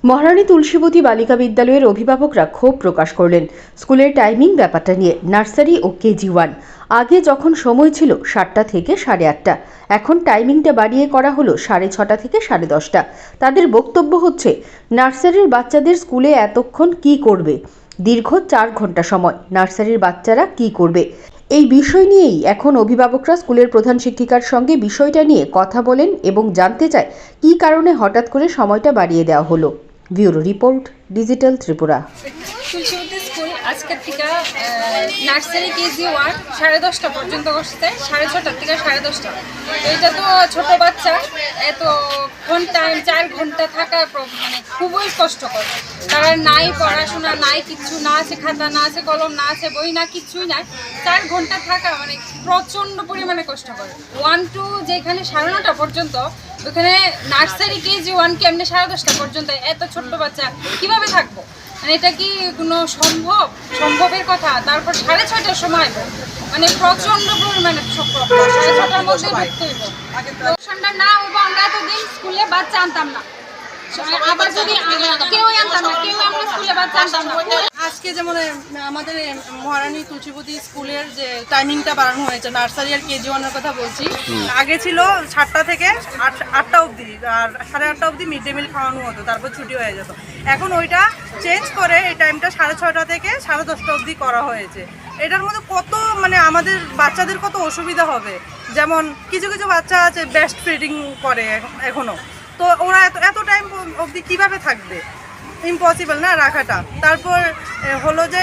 মহারানী তুলসীবতী বালিকা বিদ্যালয়ের অভিভাবকরা ক্ষোভ প্রকাশ করলেন স্কুলের টাইমিং ব্যাপারটা নিয়ে। নার্সারি ও কেজি 1 আগে যখন সময় ছিল 7টা থেকে 8:30, এখন টাইমিংটা বাড়িয়ে করা হলো 6:30 থেকে 10:30। তাদের বক্তব্য হচ্ছে, নার্সারির বাচ্চাদের স্কুলে এতক্ষণ কি করবে? দীর্ঘ 4 ঘন্টা সময়, নার্সারির বাচ্চারা কি করবে? এই বিষয় নিয়েই এখন অভিভাবকরা স্কুলের প্রধান শিক্ষিকার সঙ্গে বিষয়টা নিয়ে কথা বলেন এবং জানতে চায় কী কারণে হঠাৎ করে সময়টা বাড়িয়ে দেওয়া হলো। Bureau report, digital Tripura. Tulsibati school আজকের থেকে নার্সারি কেজি 1 10:30 পর্যন্ত করছে, 6:30 থেকে 10:30। এটা তো ছোট বাচ্চা, এত টাইম 4 ঘন্টা থাকা মানে খুবই কষ্টকর। তারা নাই পড়াশোনা, নাই কিচ্ছু, না আছে খাতা, না আছে কলম, না আছে বই, না কিছুই নাই। 4 ঘন্টা থাকা মানে প্রচণ্ড পরিমাণে কষ্টকর। 1-2 যেখানে 9:30 পর্যন্ত, ওখানে নার্সারি কেজি 1 কে এমনি 10:30 পর্যন্ত এত ছোট্ট বাচ্চা কিভাবে থাকবো? মানে এটা কি কোনো সম্ভবের কথা? তারপর 6:30টার সময় মানে প্রচন্ড পরিমাণে 6:30টার মধ্যে ঢুকতে হইব। ঠান্ডা না হইব, আমরা এতদিন স্কুলে বাচ্চা আনতাম না, আবার যদি কেউ আনতাম না, কেউ আমরা স্কুলে বাচ্চা আনতাম না। আজকে যেমন আমাদের মহারানী তুলসীবতী স্কুলের যে টাইমিংটা বাড়ানো হয়েছে, নার্সারি আর কেজি 1-এর কথা বলছি। আগে ছিল 7টা থেকে 8টা অবধি, আর 8:30 অবধি মিড ডে মিল খাওয়ানো হতো, তারপর ছুটি হয়ে যেত। এখন ওইটা চেঞ্জ করে এই টাইমটা 6:30 থেকে 10:30 অবধি করা হয়েছে। এটার মধ্যে কত মানে আমাদের বাচ্চাদের কত অসুবিধা হবে। যেমন কিছু কিছু বাচ্চা আছে বেস্ট ফিডিং করে এখনও, তো ওরা এত টাইম অবধি কীভাবে থাকবে? ইম্পসিবল না রাখাটা। তারপর হলো যে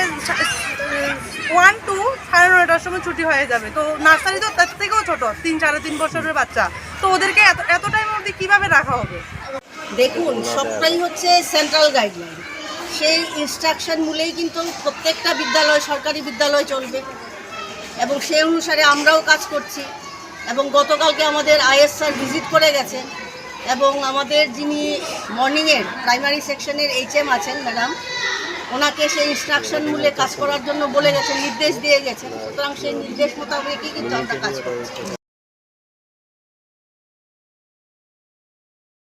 1-2 9:30টার সময় ছুটি হয়ে যাবে, তো নার্সারি তো তার থেকেও ছোটো, 3-3.5 বছরের বাচ্চা, তো ওদেরকে এত টাইম অবধি কীভাবে রাখা হবে? দেখুন, সবটাই হচ্ছে সেন্ট্রাল গাইডলাইন। সেই ইনস্ট্রাকশন মূলেই কিন্তু প্রত্যেকটা বিদ্যালয়, সরকারি বিদ্যালয় চলবে, এবং সেই অনুসারে আমরাও কাজ করছি। এবং গতকালকে আমাদের আইএস স্যার ভিজিট করে গেছেন, এবং আমাদের যিনি মর্নিংয়ের প্রাইমারি সেকশনের HM আছেন ম্যাডাম, ওনাকে সেই ইনস্ট্রাকশন মূলে কাজ করার জন্য বলে গেছেন, নির্দেশ দিয়ে গেছেন। সুতরাং সেই নির্দেশ মোতাবেকই কিন্তু আমরা কাজ করছি।